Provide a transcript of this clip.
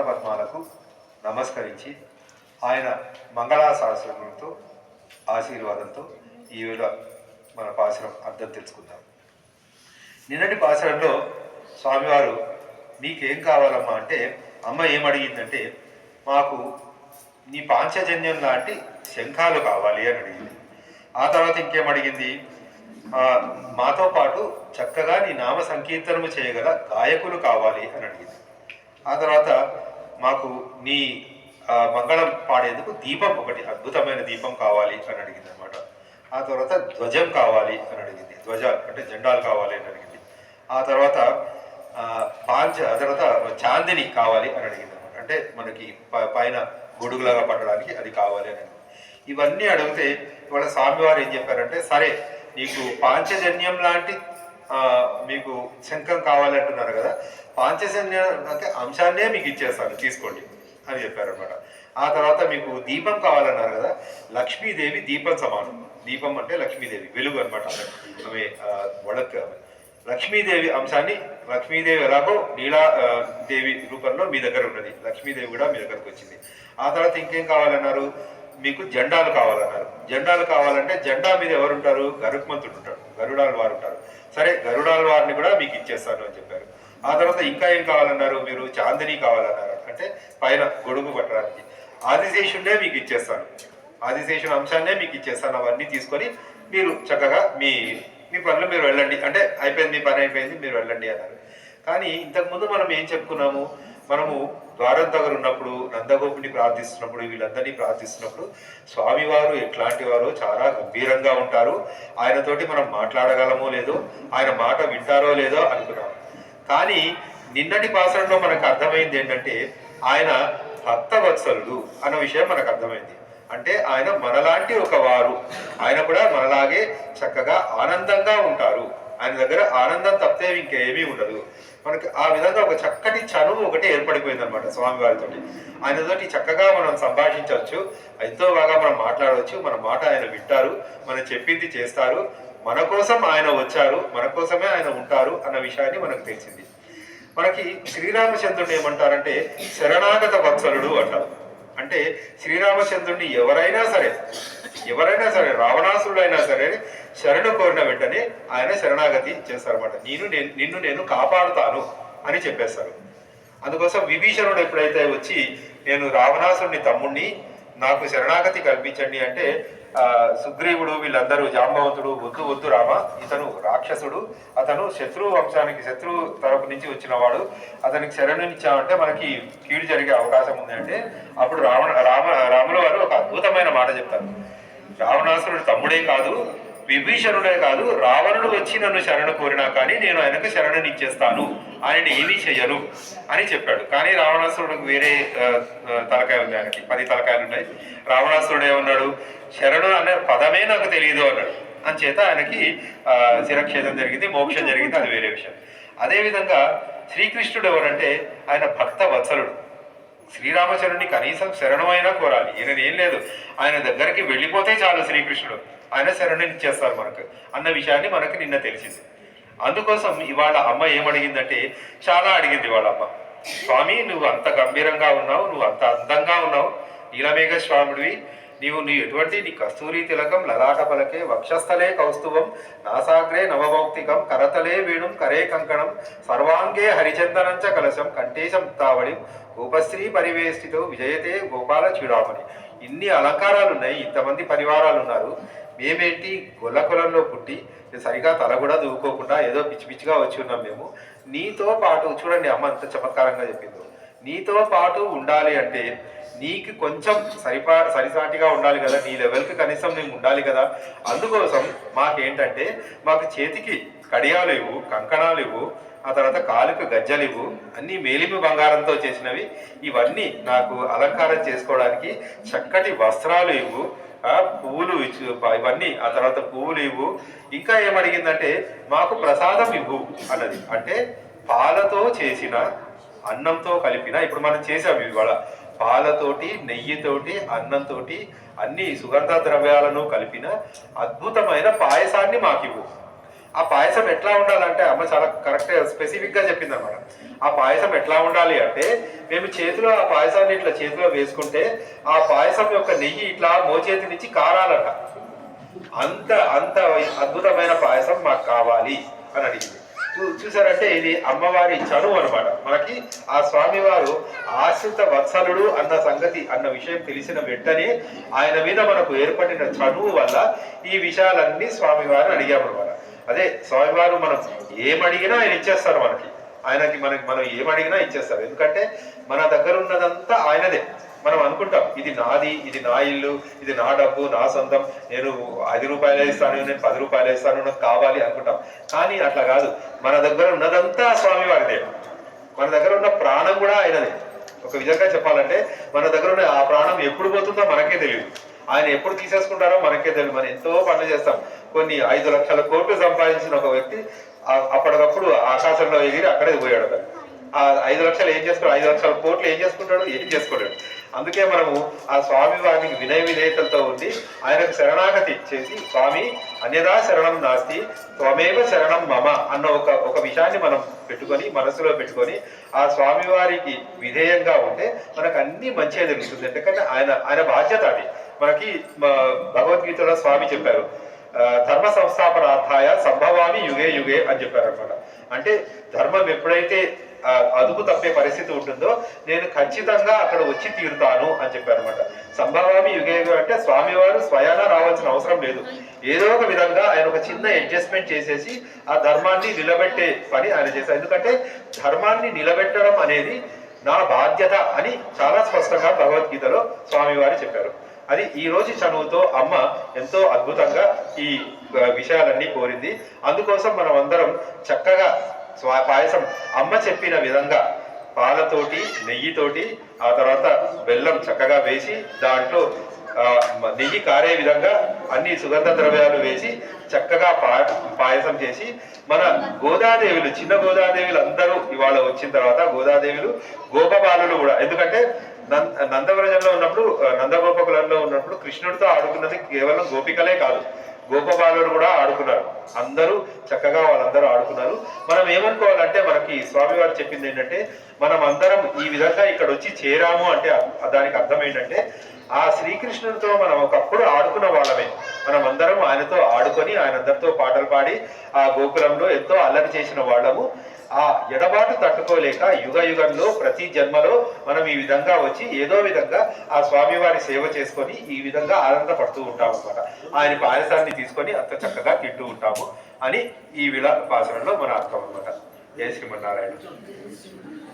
పాదపద్మాలకు నమస్కరించి ఆయన మంగళాశాసనంతో ఆశీర్వాదంతో ఈవేళ మన పాశురం అర్థం తెలుసుకుందాం. నిన్నటి పాశురంలో స్వామివారు మీకేం కావాలమ్మా అంటే, అమ్మ ఏమడిగిందంటే, మాకు నీ పాంచజన్యం లాంటి శంఖాలు కావాలి అని అడిగింది. ఆ తర్వాత ఇంకేమడిగింది, మాతో పాటు చక్కగా నీ నామ సంకీర్తనము చేయగల గాయకులు కావాలి అని అడిగింది. ఆ తర్వాత మాకు నీ మంగళం పాడేందుకు దీపం, ఒకటి అద్భుతమైన దీపం కావాలి అని అడిగింది అనమాట. ఆ తర్వాత ధ్వజం కావాలి అని అడిగింది, ధ్వజ అంటే జెండాలు కావాలి అని అడిగింది. ఆ తర్వాత ఆ తర్వాత చాందిని కావాలి అని అడిగింది అనమాట. అంటే మనకి పైన గొడుగులాగా పట్టడానికి అది కావాలి అని అడిగింది. ఇవన్నీ అడిగితే ఇవాళ స్వామివారు ఏం చెప్పారంటే, సరే నీకు పాంచజన్యం లాంటి మీకు శంఖం కావాలంటున్నారు కదా, పాంచజన్యం అంటే అంశాన్నే మీకు ఇచ్చేస్తాను తీసుకోండి అని చెప్పారనమాట. ఆ తర్వాత మీకు దీపం కావాలన్నారు కదా, లక్ష్మీదేవి దీపం సమానం. దీపం అంటే లక్ష్మీదేవి వెలుగు అనమాట. ఆమె వడక్ లక్ష్మీదేవి అంశాన్ని, లక్ష్మీదేవి ఎలాగో నీలాదేవి రూపంలో మీ దగ్గర ఉన్నది, లక్ష్మీదేవి కూడా మీ దగ్గరకు వచ్చింది. ఆ తర్వాత ఇంకేం కావాలన్నారు, మీకు జెండాలు కావాలన్నారు. జెండాలు కావాలంటే జెండా మీద ఎవరుంటారు, గరుత్మంతుడు ఉంటాడు, గరుడాల వారు ఉంటారు. సరే గరుడాల వారిని కూడా మీకు ఇచ్చేస్తాను అని చెప్పారు. ఆ తర్వాత ఇంకా ఏం కావాలన్నారు, మీరు చాందిని కావాలన్నారు, అంటే పైన గొడుగు పట్టడానికి. ఆదిశేషుడే మీకు ఇచ్చేస్తాను, ఆదిశేషుని అంశాన్నే మీకు ఇచ్చేస్తాను. అవన్నీ తీసుకొని మీరు చక్కగా మీ మీ పనులు మీరు వెళ్ళండి, అంటే అయిపోయింది, మీ పని అయిపోయింది, మీరు వెళ్ళండి అన్నారు. కానీ ఇంతకుముందు మనం ఏం చెప్పుకున్నాము, మనము ద్వారం దగ్గర ఉన్నప్పుడు నందగోపుని ప్రార్థిస్తున్నప్పుడు, వీళ్ళందరినీ ప్రార్థిస్తున్నప్పుడు స్వామివారు ఎట్లాంటి వారో చాలా గంభీరంగా ఉంటారు, ఆయనతోటి మనం మాట్లాడగలమో లేదో, ఆయన మాట వింటారో లేదో అనుకున్నాం. కానీ నిన్నటి పాసరంలో మనకు అర్థమైంది ఏంటంటే, ఆయన భక్తవత్సలుడు అన్న విషయం మనకు అర్థమైంది. అంటే ఆయన మనలాంటి ఒక వారు, ఆయన కూడా మనలాగే చక్కగా ఆనందంగా ఉంటారు, ఆయన దగ్గర ఆనందం తప్పితే ఇంకేమీ ఉండదు. మనకి ఆ విధంగా ఒక చక్కటి చనువు ఒకటి ఏర్పడిపోయింది అనమాట స్వామివారితో. ఆయనతోటి చక్కగా మనం సంభాషించవచ్చు, ఎంతో బాగా మనం మాట్లాడవచ్చు, మన మాట ఆయన వింటారు, మనం చెప్పింది చేస్తారు, మన కోసం ఆయన వచ్చారు, మన కోసమే ఆయన ఉంటారు అన్న విషయాన్ని మనకు తెలిసింది. మనకి శ్రీరామచంద్రుడిని ఏమంటారంటే శరణాగత వత్సలుడు అంటారు. అంటే శ్రీరామచంద్రుడిని ఎవరైనా సరే రావణాసురుడైనా సరే శరణు కోరిన వెంటనే ఆయన శరణాగతి చేస్తారన్నమాట. నిన్ను నేను కాపాడుతాను అని చెప్పేస్తారు. అందుకోసం విభీషణుడు ఎప్పుడైతే వచ్చి, నేను రావణాసురుని తమ్ముడిని, నాకు శరణాగతి కల్పించండి అంటే, సుగ్రీవుడు వీళ్ళందరూ, జాంబవంతుడు, వద్దు వద్దు రామ, ఇతను రాక్షసుడు, అతను శత్రువు వంశానికి, శత్రువు తరపు నుంచి వచ్చిన వాడు, అతనికి శరణునిచ్చామంటే మనకి కీడు జరిగే అవకాశం ఉంది అంటే, అప్పుడు రాముల వారు ఒక అద్భుతమైన మాట చెప్తారు. రావణాసురుడు తమ్ముడే కాదు, విభీషణుడే కాదు, రావణుడు వచ్చి నన్ను శరణు కోరినా కానీ నేను ఆయనకు శరణునిచ్చేస్తాను, ఆయన ఏమీ చెయ్యను అని చెప్పాడు. కానీ రావణాసురుడికి వేరే తలకాయ ఉంది, ఆయనకి 10 తలకాయలు ఉన్నాయి. రావణాసురుడు ఏమన్నాడు, శరణు అనే పదమే నాకు తెలియదు అన్నాడు. అంచేత ఆయనకి శిరక్షేదం జరిగింది, మోక్షం జరిగింది, అది వేరే విషయం. అదేవిధంగా శ్రీకృష్ణుడు ఎవరంటే ఆయన భక్త వత్సలుడు. శ్రీరామచరుడిని కనీసం శరణమైనా కోరాలి, ఈయన ఏం లేదు, ఆయన దగ్గరికి వెళ్ళిపోతే చాలు శ్రీకృష్ణుడు, ఆయన శరణిచ్చేస్తారు మనకు అన్న విషయాన్ని మనకు నిన్న తెలిసింది. అందుకోసం ఇవాళ అమ్మ ఏమడిగిందంటే, చాలా అడిగింది వాళ్ళ అమ్మ, స్వామి నువ్వు అంత గంభీరంగా ఉన్నావు, నువ్వు అంత అందంగా ఉన్నావు, నీలమేఘ స్వాముడివి, నీ ఎటువంటి నీ కస్తూరి తిలకం లలాట పలకే, వక్షస్థలే కౌస్తుభం, నాసాగ్రే నవమౌక్తికం, కరతలే వేణుం కరే కంకణం, సర్వాంగే హరిచందనంచ కలశం, కంఠేశం తావళి, గోపశ్రీ పరివేష్టితో విజయతే గోపాల చూడామని. ఇన్ని అలంకారాలు ఉన్నాయి, ఇంతమంది పరివారాలు ఉన్నారు, మేమేంటి గొల్లకులంలో పుట్టి సరిగా తల కూడా దూకోకుండా ఏదో పిచ్చి పిచ్చిగా వచ్చి ఉన్నాం మేము. నీతో పాటు, చూడండి అమ్మ అంత చమత్కారంగా చెప్పిందో, నీతో పాటు ఉండాలి అంటే నీకు కొంచెం సరిసాటిగా ఉండాలి కదా, నీ లెవెల్కి కనీసం నేను ఉండాలి కదా. అందుకోసం మాకేంటంటే, మాకు చేతికి కడియాలు ఇవ్వు, కంకణాలు ఇవ్వు, ఆ తర్వాత కాలుకు గజ్జలు ఇవ్వు, అన్నీ మేలిమి బంగారంతో చేసినవి, ఇవన్నీ నాకు అలంకారం చేసుకోవడానికి చక్కటి వస్త్రాలు ఇవ్వు, పువ్వులు ఇవన్నీ, ఆ తర్వాత పువ్వులు ఇవ్వు, ఇంకా ఏమడిగిందంటే మాకు ప్రసాదం ఇవ్వు అన్నది. అంటే పాలతో చేసిన, అన్నంతో కలిపిన, ఇప్పుడు మనం చేసాము ఇవాళ, పాలతోటి, నెయ్యితోటి, అన్నంతో అన్ని సుగంధ ద్రవ్యాలను కలిపిన అద్భుతమైన పాయసాన్ని మాకివ్వు. ఆ పాయసం ఎట్లా ఉండాలంటే అమ్మ చాలా కరెక్ట్ స్పెసిఫిక్గా చెప్పింది అనమాట. ఆ పాయసం ఎట్లా ఉండాలి అంటే మేము చేతిలో ఆ పాయసాన్ని ఇట్లా చేతిలో వేసుకుంటే ఆ పాయసం యొక్క నెయ్యి ఇట్లా మోచేతి నుంచి కారాలట. అంత అంత అద్భుతమైన పాయసం మాకు కావాలి అని అడిగింది. చూసారంటే ఇది అమ్మవారి చనువు అనమాట. మనకి ఆ స్వామివారు ఆశ్రిత వత్సలుడు అన్న సంగతి అన్న విషయం తెలిసిన వెంటనే ఆయన మీద మనకు ఏర్పడిన చనువు వల్ల ఈ విషయాలన్నీ స్వామివారిని అడిగామన్నమాట. అదే స్వామివారు మనం ఏమడిగినా ఆయన ఇచ్చేస్తారు మనకి. మనం ఏమడిగినా ఇచ్చేస్తారు. ఎందుకంటే మన దగ్గర ఉన్నదంతా ఆయనదే. మనం అనుకుంటాం ఇది నాది, ఇది నా ఇల్లు, ఇది నా డబ్బు, నా సొంతం, నేను 5 రూపాయలు ఇస్తాను, నేను 10 రూపాయలు ఇస్తాను, నాకు కావాలి అనుకుంటాం. కానీ అట్లా కాదు. మన దగ్గర ఉన్నదంతా స్వామివారిదే. మన దగ్గర ఉన్న ప్రాణం కూడా ఆయనదే. ఒక విధంగా చెప్పాలంటే మన దగ్గర ఉన్న ఆ ప్రాణం ఎప్పుడు పోతుందో మనకే తెలియదు. ఆయన ఎప్పుడు తీసేసుకుంటారో మనకే తెలియదు. మనం ఎంతో పనులు చేస్తాం. కొన్ని 5 లక్షల కోట్లు సంపాదించిన ఒక వ్యక్తి అప్పటికప్పుడు ఆకాశంలో ఎగిరి అక్కడే పోయాడు. ఆ 5 లక్షలు ఏం చేసుకుంటాడు? 5 లక్షల కోట్లు ఏం చేసుకుంటాడు? ఏం చేసుకోలేడు. అందుకే మనము ఆ స్వామి వారికి వినయ విధేయతలతో ఉండి ఆయనకు శరణాగతి చేసి, స్వామి అన్యదా శరణం నాస్తి త్వమేవ శరణం మమ అన్న ఒక విషయాన్ని మనం పెట్టుకొని మనసులో పెట్టుకొని ఆ స్వామి వారికి విధేయంగా ఉంటే మనకు అన్ని మంచిగా జరుగుతుంది. ఎందుకంటే ఆయన బాధ్యత అది. మనకి భగవద్గీతలో స్వామి చెప్పారు, ధర్మ సంస్థాపనార్థాయ సంభవామి యుగే యుగే అని చెప్పారు అనమాట. అంటే ధర్మం ఎప్పుడైతే అదుపు తప్పే పరిస్థితి ఉంటుందో నేను ఖచ్చితంగా అక్కడ వచ్చి తీరుతాను అని చెప్పారనమాట. సంభవామి యుగే యుగే అంటే స్వామివారు స్వయానా రావాల్సిన అవసరం లేదు. ఏదో ఒక విధంగా ఆయన ఒక చిన్న అడ్జస్ట్మెంట్ చేసేసి ఆ ధర్మాన్ని నిలబెట్టే పని ఆయన చేశారు. ఎందుకంటే ధర్మాన్ని నిలబెట్టడం అనేది నా బాధ్యత అని చాలా స్పష్టంగా భగవద్గీతలో స్వామివారు చెప్పారు. అది ఈ రోజు చనువుతో అమ్మ ఎంతో అద్భుతంగా ఈ విషయాలన్నీ కోరింది. అందుకోసం మనం అందరం చక్కగా పాయసం అమ్మ చెప్పిన విధంగా పాలతోటి, నెయ్యితోటి, ఆ తర్వాత బెల్లం చక్కగా వేసి దాంట్లో నెయ్యి కారే విధంగా అన్ని సుగంధ ద్రవ్యాలు వేసి చక్కగా పాయసం చేసి మన గోదాదేవులు, చిన్న గోదాదేవులు అందరూ ఇవాళ వచ్చిన తర్వాత గోదాదేవులు, గోపబాలులు కూడా, ఎందుకంటే నందవ్రజంలో ఉన్నప్పుడు, నందగోపకులంలో ఉన్నప్పుడు కృష్ణుడితో ఆడుకున్నది కేవలం గోపికలే కాదు, గోపబాలుడు కూడా ఆడుకున్నారు. అందరూ చక్కగా వాళ్ళందరూ ఆడుకున్నారు. మనం ఏమనుకోవాలంటే మనకి స్వామివారు చెప్పింది ఏంటంటే మనం అందరం ఈ విధంగా ఇక్కడ వచ్చి చేరాము అంటే దానికి అర్థం ఏంటంటే ఆ శ్రీకృష్ణుడితో మనం ఒకప్పుడు ఆడుకున్న వాళ్ళమే. మనం అందరం ఆయనతో ఆడుకొని ఆయనందరితో పాటలు పాడి ఆ గోకులంలో ఎంతో అల్లరి చేసిన వాళ్ళము. ఆ ఎడబాటు తట్టుకోలేక యుగ యుగంలో ప్రతి జన్మలో మనం ఈ విధంగా వచ్చి ఏదో విధంగా ఆ స్వామివారి సేవ చేసుకొని ఈ విధంగా ఆనందపడుతూ ఉంటాము అనమాట. ఆయన పాయసాన్ని తీసుకొని అంత చక్కగా తింటూ ఉంటాము అని ఈ విలాపాసనలో మన అర్థం అనమాట. జయ శ్రీమన్నారాయణ.